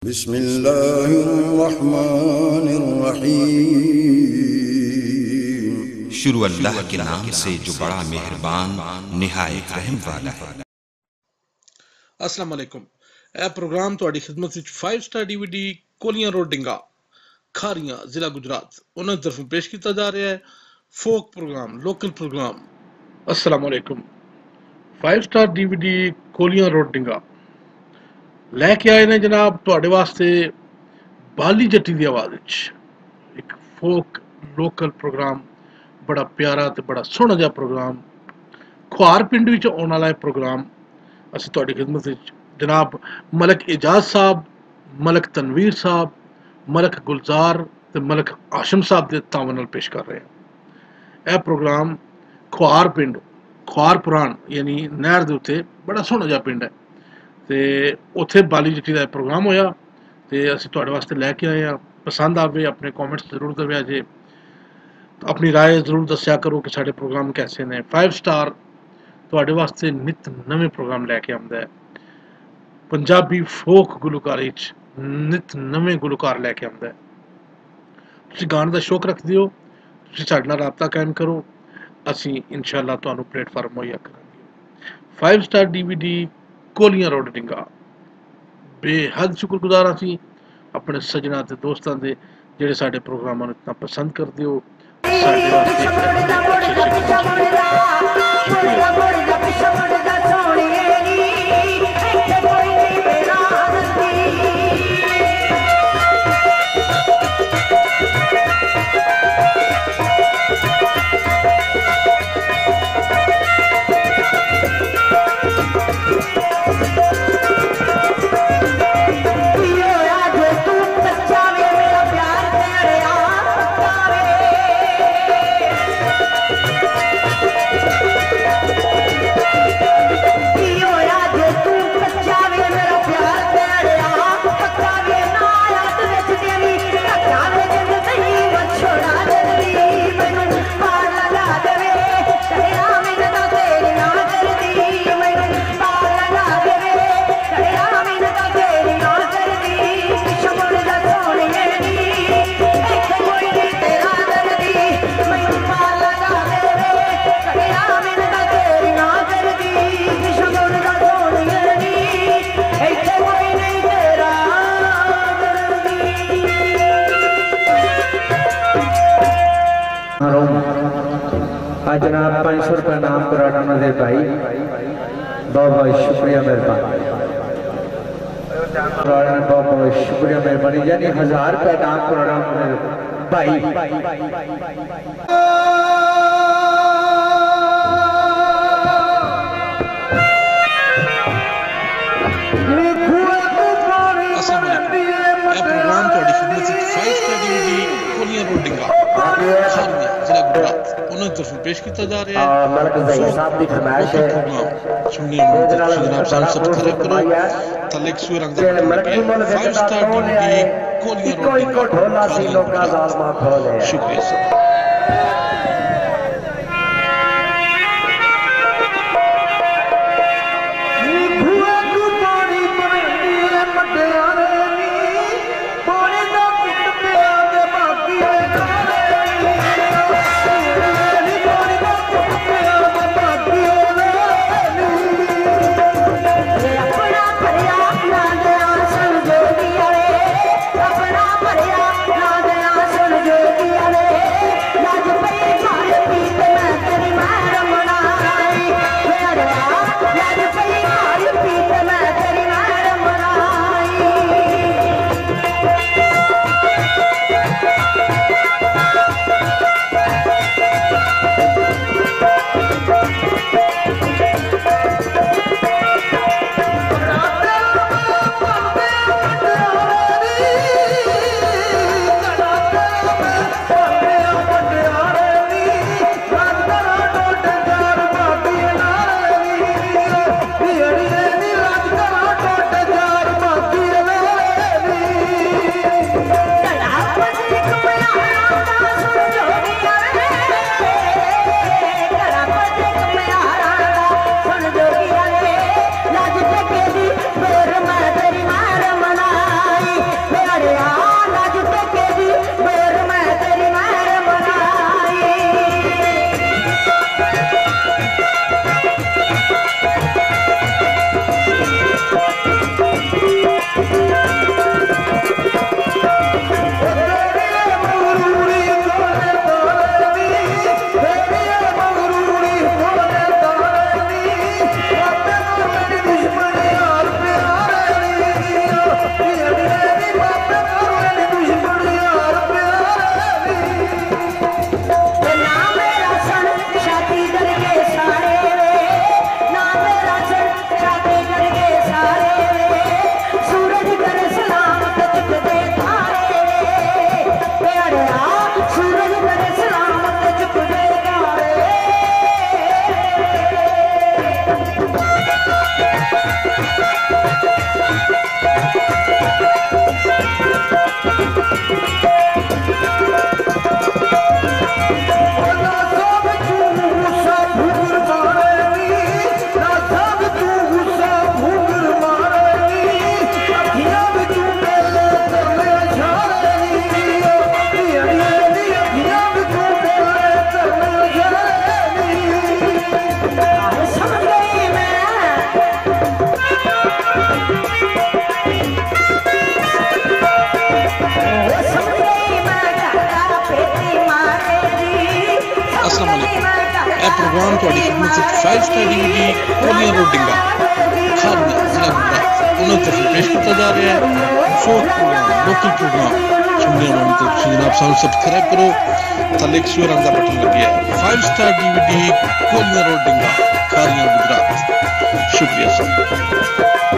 बिस्मिल्लाहिर्रहमानिर्रहीम। शुरू अल्लाह के नाम से जो बड़ा मेहरबान निहायत रहम वाला है। अस्सलाम वालेकुम। ਇਹ ਪ੍ਰੋਗਰਾਮ ਤੁਹਾਡੀ ਖidmat ਵਿੱਚ 5 ਸਟਾਰ DVD ਕੋਲੀਆਂ ਰੋਡ ਡਿੰਗਾ ਖਾਰੀਆਂ ਜ਼ਿਲ੍ਹਾ ਗੁਜਰਾਤ ਉਹਨਾਂ ਦੀ ਤਰਫੋਂ ਪੇਸ਼ ਕੀਤਾ ਜਾ ਰਿਹਾ ਹੈ ਫੋਕ ਪ੍ਰੋਗਰਾਮ ਲੋਕਲ ਪ੍ਰੋਗਰਾਮ। अस्सलाम वालेकुम। 5 ਸਟਾਰ DVD ਕੋਲੀਆਂ ਰੋਡ ਡਿੰਗਾ ਲੈ ਕੇ ਆਏ ਨੇ ਜਨਾਬ ਤੁਹਾਡੇ ਵਾਸਤੇ ਬਾਲੀ ਜੱਟੀ ਦੀ ਆਵਾਜ਼ ਵਿੱਚ ਇੱਕ ਫੋਕ ਲੋਕਲ ਪ੍ਰੋਗਰਾਮ, ਬੜਾ ਪਿਆਰਾ ਤੇ ਬੜਾ ਸੋਹਣਾ ਜਿਹਾ ਪ੍ਰੋਗਰਾਮ, ਖੁਆਰ ਪਿੰਡ ਵਿੱਚ ਆਉਣ ਵਾਲਾ ਇਹ ਪ੍ਰੋਗਰਾਮ। ਅਸੀਂ ਤੁਹਾਡੀ ਖidmat ਵਿੱਚ जनाब मलक एजाज साहब, मलक तनवीर साहब, मलक गुलजार ते मलक आशम साहब के तावन नाल पेश कर रहे हैं। यह प्रोग्राम खुआर पिंड खुआर पुरान यानी नहर के उत्ते बड़ा सोहना जिहा पिंड है ते उत्थे बाली जट्टी का प्रोग्राम होया ते असीं तुहाडे वास्ते लैके आए हैं। पसंद आवे अपने कॉमेंट्स जरूर दव्या जे, अपनी राय जरूर दस्या करो कि साडे प्रोग्राम कैसे ने। 5 स्टार तुहाडे वास्ते नित नवे प्रोग्राम लैके आउंदा है। पंजाबी फोक गुलकारी नित नवे गुलकार लैके आउंदा है। तुसीं गाने का शौक रखदे हो, तुसीं साडे नाल राबता कायम करो, असीं इंशाअल्लाह तुहानूं प्लेटफार्म मुहैया करांगे। 5 स्टार DVD कोलियां रोड डिंगा बेहद शुक्रगुजार असीं अपने सजना ते दोस्तां दे जिहड़े साडे प्रोग्रामां नूं इतना पसंद करदे हो। साडे वास्ते जनाब 500 रुपये नाम कराना उन्होंने भाई बहुत बहुत शुक्रिया मेहरबानी, बहुत बहुत शुक्रिया मेहरबानी। यानी 1000 रुपये नाम कराना उन्होंने भाई। प्रोग्राम ਤੁਹਾਡੀ ਖidmat ਵਿੱਚ 5 ਸਟਾਰ DVD ਕੋਲੀਆਂ ਰੋਡ ਡਿੰਗਾ ਖਾਰੀਆਂ ਜ਼ਿਲ੍ਹਾ ਗੁਜਰਾਤ ਉਹਨਾਂ ਦੀ ਤਰਫੋਂ पेश किया जा रहा है। मलक ज़हीर साहब की फरमाइश है सुनने जनाब साहब सब्सक्राइब करो तलेक सुर रंग 5 स्टार DVD कोलियां रोड शुक्रिया सर। अपना प्रोग्राम ਤੁਹਾਡੀ ਖidmat ਵਿੱਚ 5 ਸਟਾਰ DVD ਕੋਲੀਆਂ ਰੋਡ ਡਿੰਗਾ ਖਾਰੀਆਂ ਜ਼ਿਲ੍ਹਾ ਗੁਜਰਾਤ ਉਹਨਾਂ ਤਰਫੋਂ ਪੇਸ਼ ਕੀਤਾ ਜਾ ਰਿਹਾ ਹੈ ਫੋਕ ਪ੍ਰੋਗਰਾਮ ਲੋਕਲ ਪ੍ਰੋਗਰਾਮ ਸੁਣਨੇ ਵਾਲੇ ਤੋਂ ਤੁਸੀਂ ਜਨਾਬ ਸਾਨੂੰ ਸਬਸਕ੍ਰਾਈਬ ਕਰੋ ਥੱਲੇ ਇੱਕ ਸਵਰਾਂ ਦਾ ਬਟਨ ਲੱਗਿਆ ਹੈ 5 ਸਟਾਰ DVD ਕੋਲੀਆਂ ਰੋਡ ਡਿੰਗਾ ਖਾਰੀਆਂ ਗੁਜਰਾਤ ਸ਼ੁਕਰੀਆ ਸਰ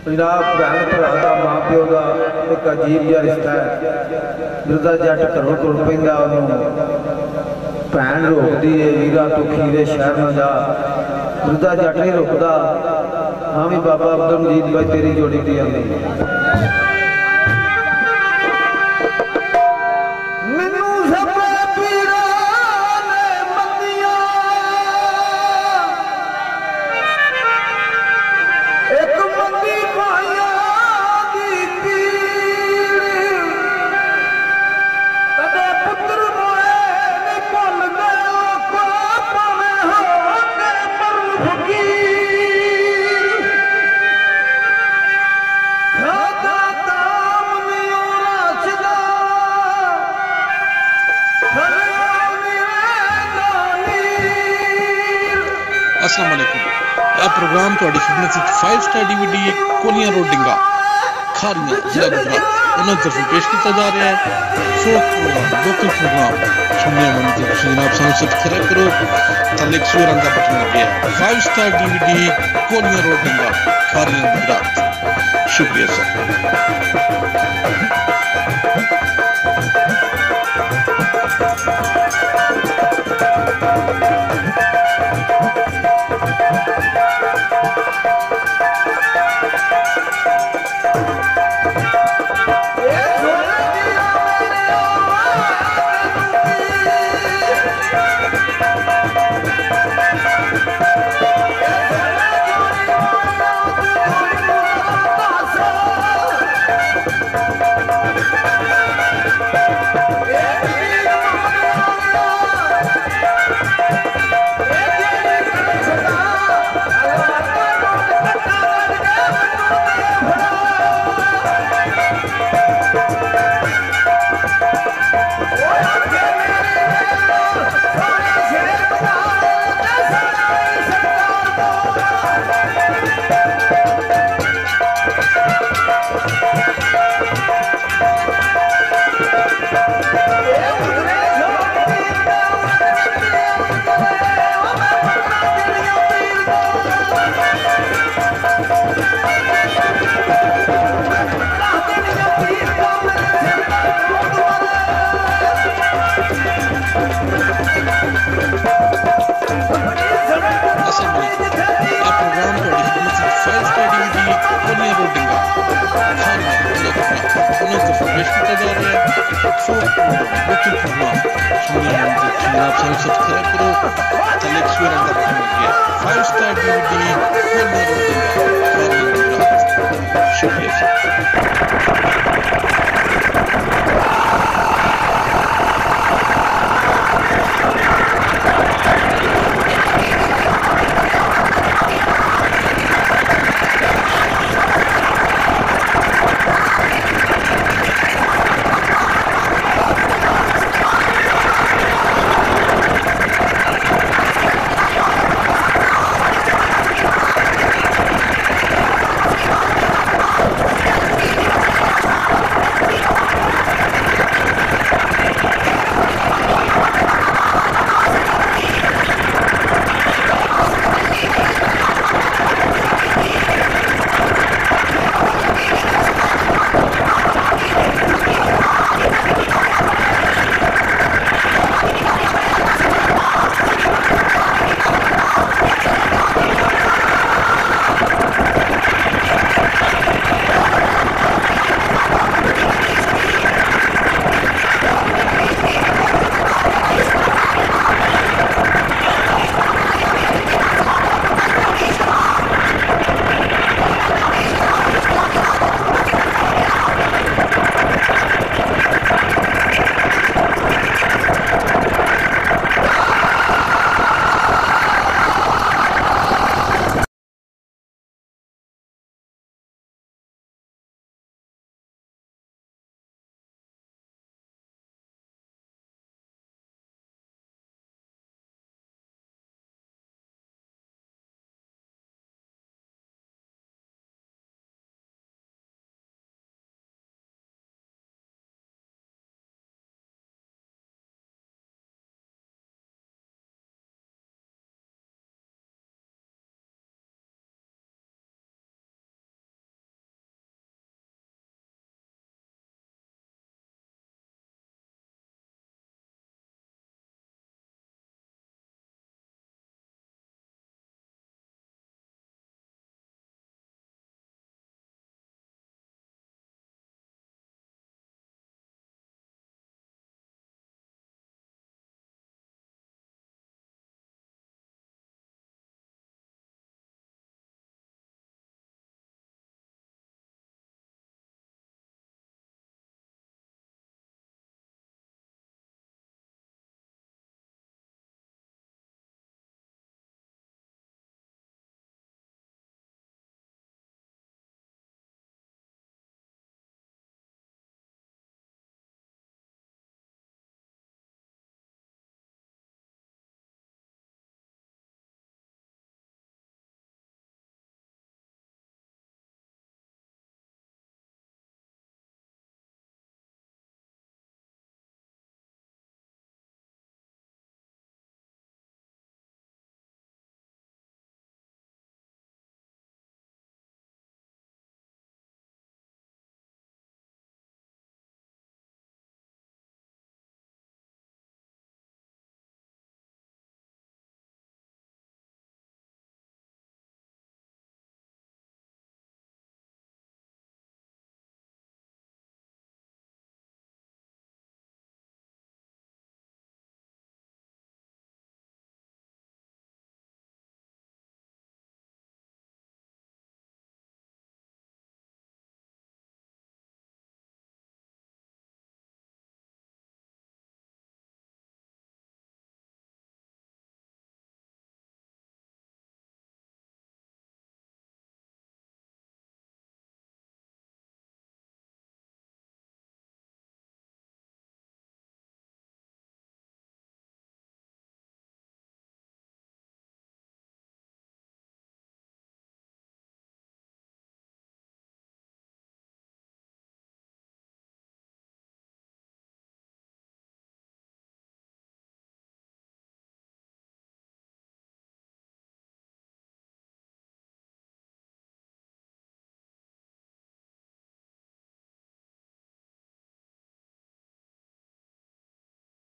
जनाब भैन भरा का मां प्यो का एक अजीब जिहा रिश्ता है जिदा जट घरों तुर पैंदा भैन रोकती है वीरा तू खीरे शहर न जा जिदा जट नहीं रुकता हाँ भी बाबा अब्दुल मजीद भाई तेरी जोड़ी दी आंदी अस्सलाम वालेकुम यह प्रोग्राम ਤੁਹਾਡੀ ਖidmat ਵਿੱਚ 5 ਸਟਾਰ DVD ਕੋਲੀਆਂ ਰੋਡ ਡਿੰਗਾ ਖਾਰੀਆਂ ਜ਼ਿਲ੍ਹਾ ਗੁਜਰਾਤ ਉਹਨਾਂ ਤਰਫੋਂ ਪੇਸ਼ ਕੀਤਾ ਜਾ ਰਿਹਾ ਹੈ ਫੋਕ ਪ੍ਰੋਗਰਾਮ ਲੋਕਲ ਪ੍ਰੋਗਰਾਮ ਸੁਣਨੇ ਵਾਲੇ ਤੋਂ ਤੁਸੀਂ ਜਨਾਬ ਸਾਨੂੰ ਸਬਸਕ੍ਰਾਈਬ ਕਰੋ ਥੱਲੇ ਇੱਕ ਸਵਰਾਂ ਦਾ ਬਟਨ ਲੱਗਿਆ ਹੈ 5 ਸਟਾਰ DVD ਕੋਲੀਆਂ ਰੋਡ ਡਿੰਗਾ ਖਾਰੀਆਂ ਗੁਜਰਾਤ ਸ਼ੁਕਰੀਆ ਸਰ सब्सक्राइब करो, चलिए 5 स्टार DVD